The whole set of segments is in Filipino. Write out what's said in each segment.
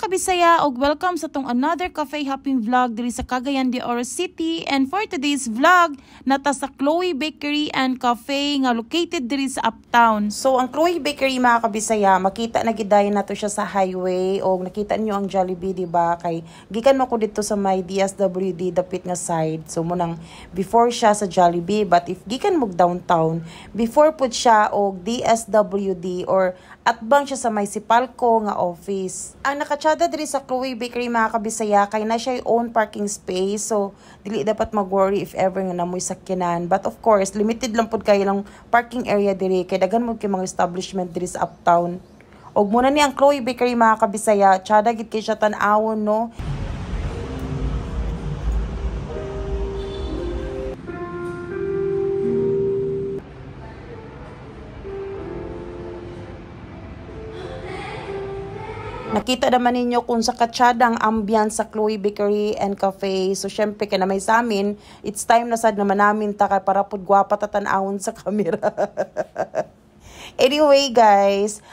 Kabisaya og welcome sa tong another cafe hopping vlog diri sa Cagayan de Oro City, and for today's vlog nata sa Chloe Bakery and Cafe nga located diri sa Uptown. So ang Chloe Bakery mga Kabisaya, makita na gidayon nato siya sa highway og nakita niyo ang Jollibee, di ba? Kay gikan mo ko dito sa may DSWD dapit nga side. So munang before siya sa Jollibee, but if gikan mo downtown, before pud siya og DSWD or atbang siya sa may Sipalco nga office. Ang nakatsada diri sa Chloe Bakery mga Kabisaya kay na siya own parking space, so dili dapat mag-worry if ever nga namoy sakyanan. But of course, limited lang pud kayo lang parking area diri kay daghan mo kay mga establishment diri sa Uptown. Og muna ni ang Chloe Bakery mga Kabisaya, tsada gid kay siya tan-awon, no. Nakita naman ninyo kung sa katsada ang ambience sa Chloe Bakery and Cafe. So, syempre, kaya naman sa amin, it's time na sad naman namin ta kay para pud gwapa tatanawon sa kamera. Anyway, guys,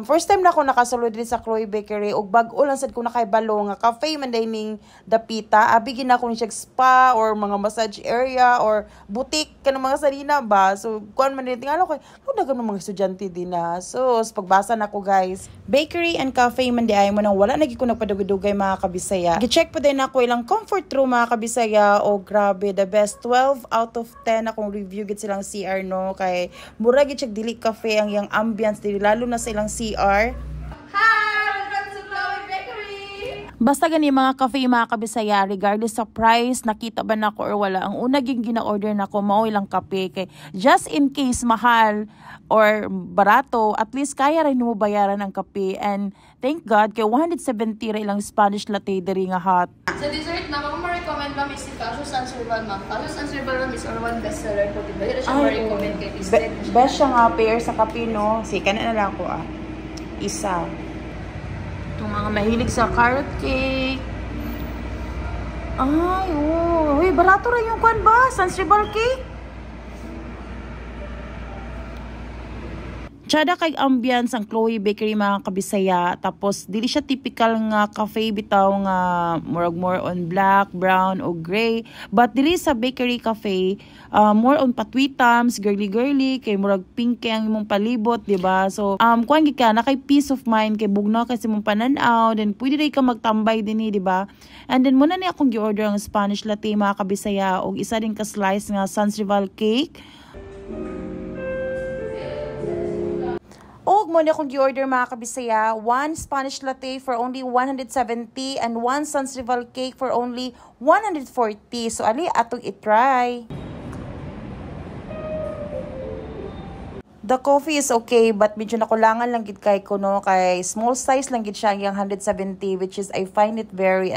first time na ako nakasulod din sa Chloe Bakery ug bag-o lang sad ko nakaibalo nga cafe man dining dapita. Abigin na ako ni siya spa or mga massage area or boutique kanang mga sarina ba. So, kuan man din tingala ko, dagan mga estudyante din na. So, pagbasa na ko, guys. Bakery and cafe man di ay mo nang wala na gid ko nagpadugay-dugay mga Kabisaya. Gi-check po din ako ilang comfort room mga Kabisaya. O grabe, the best 12 out of 10 akong review gid silang CR, no, kay mura gid siya dili cafe ang yang ambience dili, lalo na sa ilang CR. Basta gani mga cafe mga Kabisaya, regardless sa price, nakita ba nako or wala, ang una ging gina-order nako mao ilang kape, kay just in case mahal or barato, at least kaya rin mo bayaran ang kape. And thank God kay 170 ra ilang Spanish latte diri nga hot. Sa dessert na ako ma-recommend ma'am is si Cassius Anserval, ma'am. Cassius Anserval ma'am is our one bestseller po, diba? Dito siya ma-recommend kay Tisted. Best siya nga pair sa kape, no? Sige, na lang ko isa. Itong mga mahilig sa carrot cake. Ay, oh. Uy, barato rin yung kwan ba? Sanseval cake? Tsada kay ambience ang Chloe Bakery mga Kabisaya. Tapos, dili siya typical nga cafe bitaw nga more on black, brown, o gray. But dili sa bakery cafe, more on patwitams, girly-girly, kay murag pink kay ang imong palibot, diba? So, kuhan ka na kay peace of mind, kay bugnaw kasi mong pananaw, then pwede rin ka magtambay din, diba? And then, muna ni akong gi-order ang Spanish latte mga Kabisaya, o isa din ka slice nga Sanseval cake. Og mo na akong gi-order mga Kabisaya, 1 Spanish latte for only 170 and 1 Sanseval cake for only 140. So ali atong i-try. The coffee is okay, but medyo nakulangan lang gid kay ko, no, kay small size lang gid siya yung 170, which is I find it very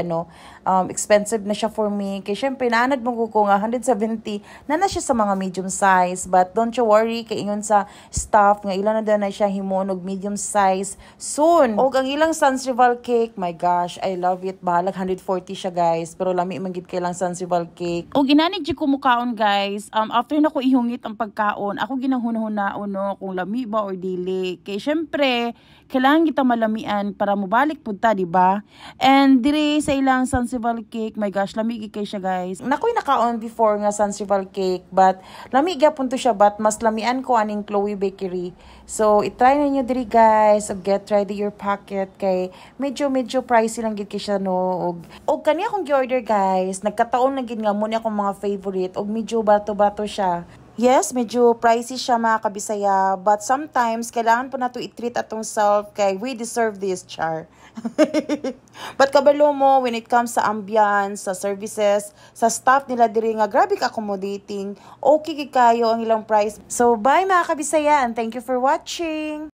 expensive na siya for me. Kay syempre naanad mo ko nga 170 na siya sa mga medium size, but don't you worry kay ingon sa staff nga ilan na siya himonog medium size soon. Og ang ilang Sanseval cake, my gosh, I love it. Bahalag 140 siya, guys, pero lami man gid kay lang Sanseval cake. Og inani jud ko mukaon, guys, after na ko ihungit ang pagkaon, ako ginahunahuna no, kung lami ba or dili. Kay syempre, kailangan kita malamian para mubalik pud ta, diba? And dire sa ilang Sanseval cake, my gosh, lami kay siya, guys. Nakoy nakaon before nga Sanseval cake, but lami gyapon to siya, but mas lamian ko aning Chloe Bakery. So, i-try na niyo diri, guys. So, get ready your pocket kay medyo pricey lang gid kay siya, no. Og kani akong gi-order, guys, nagkataon na gid nga mo ni akong mga favorite og medyo bato-bato siya. Yes, medyo pricey siya mga Kabisaya, but sometimes kailangan po na to i-treat atong self kay we deserve this, char. But kabalo mo, when it comes sa ambience, sa services, sa staff nila diri nga grabe ka accommodating, okay kayo ang ilang price. So bye mga Kabisaya, and thank you for watching.